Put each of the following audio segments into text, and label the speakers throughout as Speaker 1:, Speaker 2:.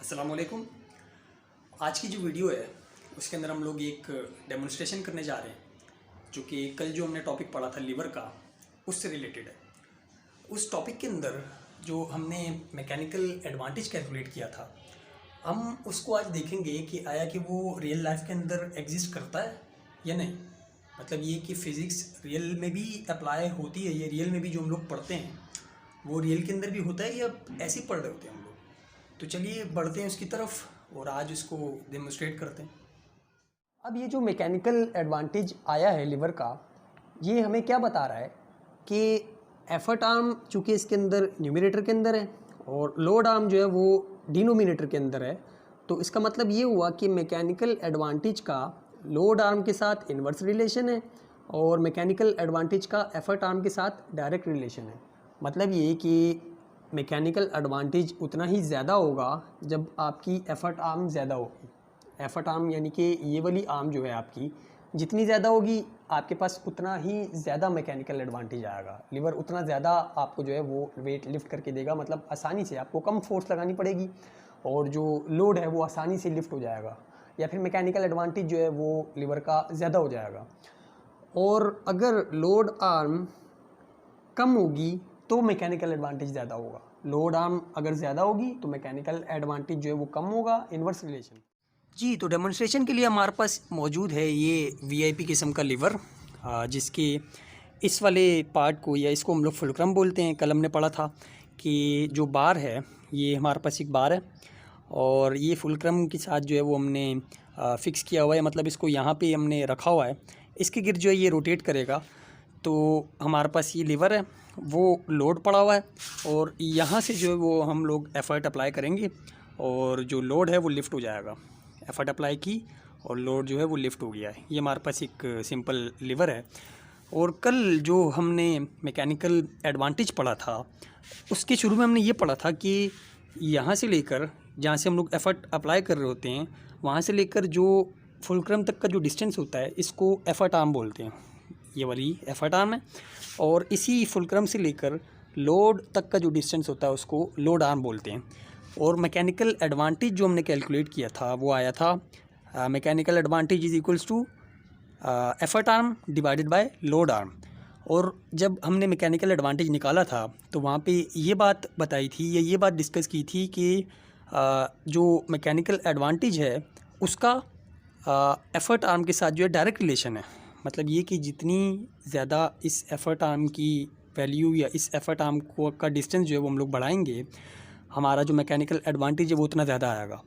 Speaker 1: अस्सलाम वालेकुम। आज की जो वीडियो है उसके अंदर हम लोग एक डेमोन्स्ट्रेशन करने जा रहे हैं जो कि कल जो हमने टॉपिक पढ़ा था लीवर का, उससे रिलेटेड है। उस टॉपिक के अंदर जो हमने मैकेनिकल एडवांटेज कैलकुलेट किया था, हम उसको आज देखेंगे कि आया कि वो रियल लाइफ के अंदर एग्जिस्ट करता है या नहीं। मतलब ये कि फ़िज़िक्स रियल में भी अप्लाई होती है, ये रियल में भी जो हम लोग पढ़ते हैं वो रियल के अंदर भी होता है या ऐसे ही पढ़ रहे होते हैं हम लोग। तो चलिए बढ़ते हैं उसकी तरफ और आज इसको डेमोन्स्ट्रेट करते हैं। अब ये जो मैकेनिकल एडवांटेज आया है लीवर का, ये हमें क्या बता रहा है कि एफर्ट आर्म चूँकि इसके अंदर न्यूमरेटर के अंदर है और लोड आर्म जो है वो डिनोमिनेटर के अंदर है, तो इसका मतलब ये हुआ कि मैकेनिकल एडवांटेज का लोड आर्म के साथ इन्वर्स रिलेशन है और मैकेनिकल एडवांटेज का एफर्ट आर्म के साथ डायरेक्ट रिलेशन है। मतलब ये कि मैकेनिकल एडवांटेज उतना ही ज़्यादा होगा जब आपकी एफर्ट आर्म ज़्यादा होगी। एफर्ट आर्म यानी कि ये वाली आर्म जो है आपकी जितनी ज़्यादा होगी आपके पास उतना ही ज़्यादा मैकेनिकल एडवांटेज आएगा। लीवर उतना ज़्यादा आपको जो है वो वेट लिफ्ट करके देगा, मतलब आसानी से, आपको कम फोर्स लगानी पड़ेगी और जो लोड है वो आसानी से लिफ्ट हो जाएगा, या फिर मैकेनिकल एडवांटेज जो है वो लीवर का ज़्यादा हो जाएगा। और अगर लोड आर्म कम होगी तो मैकेनिकल एडवांटेज ज़्यादा होगा। लोड आर्म अगर ज़्यादा होगी तो मैकेनिकल एडवांटेज जो है वो कम होगा, इन्वर्स रिलेशन। जी, तो डेमोन्स्ट्रेशन के लिए हमारे पास मौजूद है ये वीआईपी किस्म का लीवर, जिसके इस वाले पार्ट को या इसको हम लोग फुलक्रम बोलते हैं। कल हमने पढ़ा था कि जो बार है ये हमारे पास एक बार है और ये फुलक्रम के साथ जो है वो हमने फ़िक्स किया हुआ है, मतलब इसको यहाँ पे हमने रखा हुआ है। इसके गिर्द जो है ये रोटेट करेगा, तो हमारे पास ये लीवर है, वो लोड पड़ा हुआ है और यहाँ से जो है वो हम लोग एफ़र्ट अप्लाई करेंगे और जो लोड है वो लिफ्ट हो जाएगा। एफ़र्ट अप्लाई की और लोड जो है वो लिफ्ट हो गया है। ये हमारे पास एक सिंपल लीवर है। और कल जो हमने मैकेनिकल एडवांटेज पढ़ा था उसके शुरू में हमने ये पढ़ा था कि यहाँ से लेकर जहाँ से हम लोग एफ़र्ट अप्लाई कर रहे होते हैं वहाँ से लेकर जो फुलक्रम तक का जो डिस्टेंस होता है इसको एफ़र्ट आर्म बोलते हैं। ये वाली एफ़र्ट आर्म है और इसी फुलक्रम से लेकर लोड तक का जो डिस्टेंस होता है उसको लोड आर्म बोलते हैं। और मैकेनिकल एडवांटेज जो हमने कैलकुलेट किया था वो आया था mechanical advantage is equals to effort arm divided by load arm. और जब हमने मैकेनिकल एडवांटेज निकाला था तो वहाँ पे ये बात बताई थी या ये बात डिस्कस की थी कि जो मैकेनिकल एडवांटेज है उसका एफ़र्ट आर्म के साथ जो है डायरेक्ट रिलेशन है। मतलब ये कि जितनी ज़्यादा इस एफ़र्ट आर्म की वैल्यू या इस एफ़र्ट आर्म को का डिस्टेंस जो है वो हम लोग बढ़ाएंगे, हमारा जो मैकेनिकल एडवांटेज है वो उतना ज़्यादा आएगा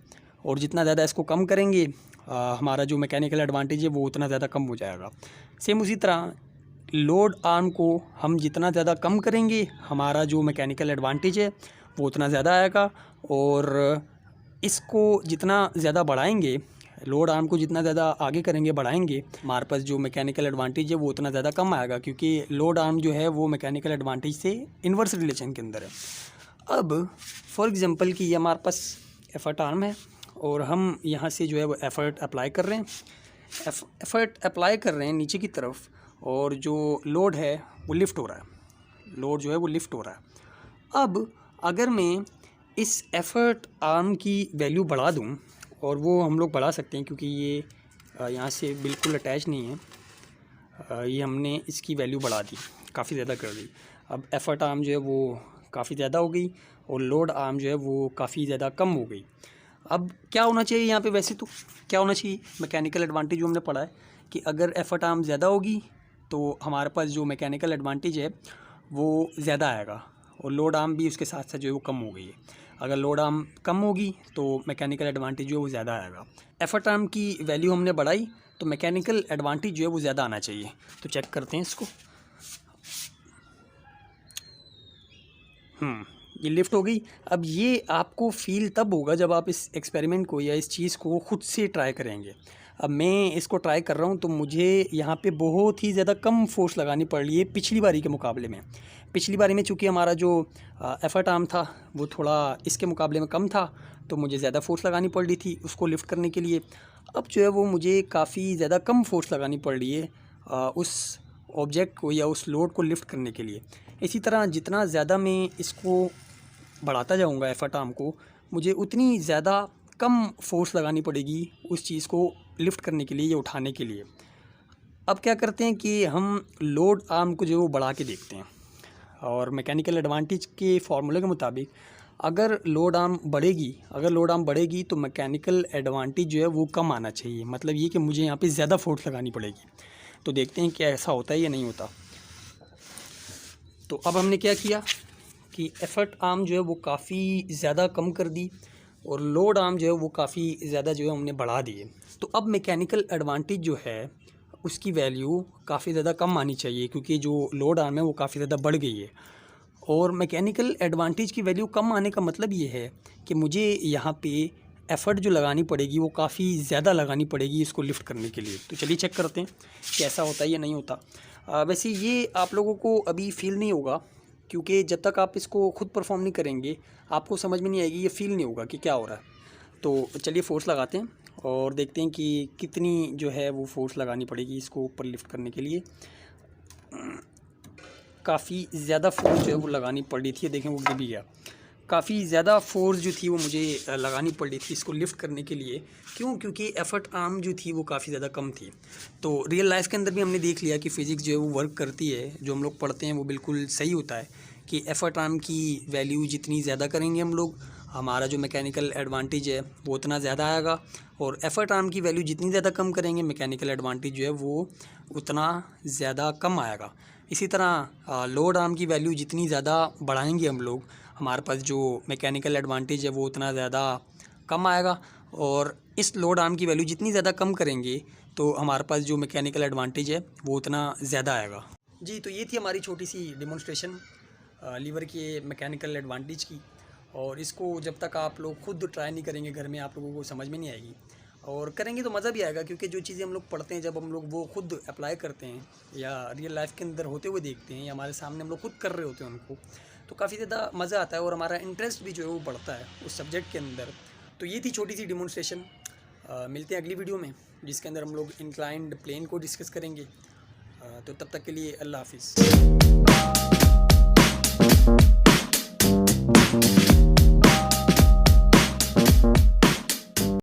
Speaker 1: और जितना ज़्यादा इसको कम करेंगे हमारा जो मैकेनिकल एडवांटेज है वो उतना ज़्यादा कम हो जाएगा। सेम उसी तरह लोड आर्म को हम जितना ज़्यादा कम करेंगे हमारा जो मैकेनिकल एडवांटेज है वो उतना ज़्यादा आएगा और इसको जितना ज़्यादा बढ़ाएंगे, लोड आर्म को जितना ज़्यादा आगे करेंगे बढ़ाएंगे, हमारे पास जो मैकेनिकल एडवांटेज है वो उतना ज़्यादा कम आएगा, क्योंकि लोड आर्म जो है वो मैकेनिकल एडवांटेज से इन्वर्स रिलेशन के अंदर है। अब फॉर एग्जांपल कि ये हमारे पास एफ़र्ट आर्म है और हम यहाँ से जो है वो एफ़र्ट अप्लाई कर रहे हैं, एफ़र्ट अप्लाई कर रहे हैं नीचे की तरफ और जो लोड है वो लिफ्ट हो रहा है, लोड जो है वो लिफ्ट हो रहा है। अब अगर मैं इस एफ़र्ट आर्म की वैल्यू बढ़ा दूँ, और वो हम लोग बढ़ा सकते हैं क्योंकि ये यहाँ से बिल्कुल अटैच नहीं है, ये हमने इसकी वैल्यू बढ़ा दी, काफ़ी ज़्यादा कर दी। अब एफ़र्ट आर्म जो है वो काफ़ी ज़्यादा हो गई और लोड आर्म जो है वो काफ़ी ज़्यादा कम हो गई। अब क्या होना चाहिए यहाँ पे? वैसे तो क्या होना चाहिए, मैकेनिकल एडवांटेज जो हमने पढ़ा है कि अगर एफ़र्ट आर्म ज़्यादा होगी तो हमारे पास जो मैकेनिकल एडवांटेज है वो ज़्यादा आएगा और लोड आर्म भी उसके साथ साथ जो है वो कम हो गई है। अगर लोड आर्म कम होगी तो मैकेनिकल एडवांटेज जो है वो ज़्यादा आएगा। एफ़र्ट आर्म की वैल्यू हमने बढ़ाई तो मैकेनिकल एडवांटेज जो है वो ज़्यादा आना चाहिए। तो चेक करते हैं इसको। ये लिफ्ट हो गई। अब ये आपको फ़ील तब होगा जब आप इस एक्सपेरिमेंट को या इस चीज़ को ख़ुद से ट्राई करेंगे। अब मैं इसको ट्राई कर रहा हूँ तो मुझे यहाँ पे बहुत ही ज़्यादा कम फोर्स लगानी पड़ रही है पिछली बारी के मुकाबले में। पिछली बारी में चूँकि हमारा जो एफ़र्ट आर्म था वो थोड़ा इसके मुकाबले में कम था, तो मुझे ज़्यादा फोर्स लगानी पड़ रही थी उसको लिफ़्ट करने के लिए। अब जो है वो मुझे काफ़ी ज़्यादा कम फोर्स लगानी पड़ रही है उस ऑब्जेक्ट को या उस लोड को लिफ़्ट करने के लिए। इसी तरह जितना ज़्यादा मैं इसको बढ़ाता जाऊँगा एफ़र्ट आर्म को, मुझे उतनी ज़्यादा कम फोर्स लगानी पड़ेगी उस चीज़ को लिफ्ट करने के लिए या उठाने के लिए। अब क्या करते हैं कि हम लोड आर्म को जो है वो बढ़ा के देखते हैं, और मैकेनिकल एडवांटेज के फॉर्मूले के मुताबिक अगर लोड आर्म बढ़ेगी तो मैकेनिकल एडवांटेज जो है वो कम आना चाहिए। मतलब ये कि मुझे यहाँ पे ज़्यादा फोर्स लगानी पड़ेगी। तो देखते हैं क्या ऐसा होता है या नहीं होता। तो अब हमने क्या किया कि एफर्ट आर्म जो है वो काफ़ी ज़्यादा कम कर दी और लोड आर्म जो है वो काफ़ी ज़्यादा जो है हमने बढ़ा दिए। तो अब मैकेनिकल एडवांटेज जो है उसकी वैल्यू काफ़ी ज़्यादा कम आनी चाहिए, क्योंकि जो लोड आर्म है वो काफ़ी ज़्यादा बढ़ गई है। और मैकेनिकल एडवांटेज की वैल्यू कम आने का मतलब ये है कि मुझे यहाँ पे एफ़र्ट जो लगानी पड़ेगी वो काफ़ी ज़्यादा लगानी पड़ेगी इसको लिफ्ट करने के लिए। तो चलिए चेक करते हैं कैसा होता है या नहीं होता। वैसे ये आप लोगों को अभी फ़ील नहीं होगा, क्योंकि जब तक आप इसको खुद परफॉर्म नहीं करेंगे आपको समझ में नहीं आएगी, ये फ़ील नहीं होगा कि क्या हो रहा है। तो चलिए फोर्स लगाते हैं और देखते हैं कि कितनी जो है वो फोर्स लगानी पड़ेगी इसको ऊपर लिफ्ट करने के लिए। काफ़ी ज़्यादा फोर्स जो है वो लगानी पड़ रही थी, देखें वो गिर भी गया। काफ़ी ज़्यादा फोर्स जो थी वो मुझे लगानी पड़ रही थी इसको लिफ्ट करने के लिए। क्यों? क्योंकि एफ़र्ट आर्म जो थी वो काफ़ी ज़्यादा कम थी। तो रियल लाइफ के अंदर भी हमने देख लिया कि फ़िज़िक्स जो है वो वर्क करती है, जो हम लोग पढ़ते हैं वो बिल्कुल सही होता है कि एफ़र्ट आर्म की वैल्यू जितनी ज़्यादा करेंगे हम लोग, हमारा जो मैकेनिकल एडवांटेज है वो उतना ज़्यादा आएगा, और एफ़र्ट आर्म की वैल्यू जितनी ज़्यादा कम करेंगे मैकेनिकल एडवांटेज जो है वो उतना ज़्यादा कम आएगा। इसी तरह लोड आर्म की वैल्यू जितनी ज़्यादा बढ़ाएंगे हम लोग, हमारे पास जो मैकेनिकल एडवांटेज है वो उतना ज़्यादा कम आएगा, और इस लोड आर्म की वैल्यू जितनी ज़्यादा कम करेंगे तो हमारे पास जो मैकेनिकल एडवांटेज है वो उतना ज़्यादा आएगा। जी, तो ये थी हमारी छोटी सी डेमोन्स्ट्रेशन लीवर के मैकेनिकल एडवांटेज की, और इसको जब तक आप लोग खुद ट्राई नहीं करेंगे घर में आप लोगों को समझ में नहीं आएगी, और करेंगे तो मज़ा भी आएगा, क्योंकि जो चीज़ें हम लोग पढ़ते हैं जब हम लोग वो खुद अप्लाई करते हैं या रियल लाइफ के अंदर होते हुए देखते हैं या हमारे सामने हम लोग खुद कर रहे होते हैं उनको, तो काफ़ी ज़्यादा मज़ा आता है और हमारा इंटरेस्ट भी जो है वो बढ़ता है उस सब्जेक्ट के अंदर। तो ये थी छोटी सी डेमोन्स्ट्रेशन। मिलते हैं अगली वीडियो में जिसके अंदर हम लोग इंक्लाइंड प्लेन को डिस्कस करेंगे। तो तब तक के लिए अल्लाह हाफिज़।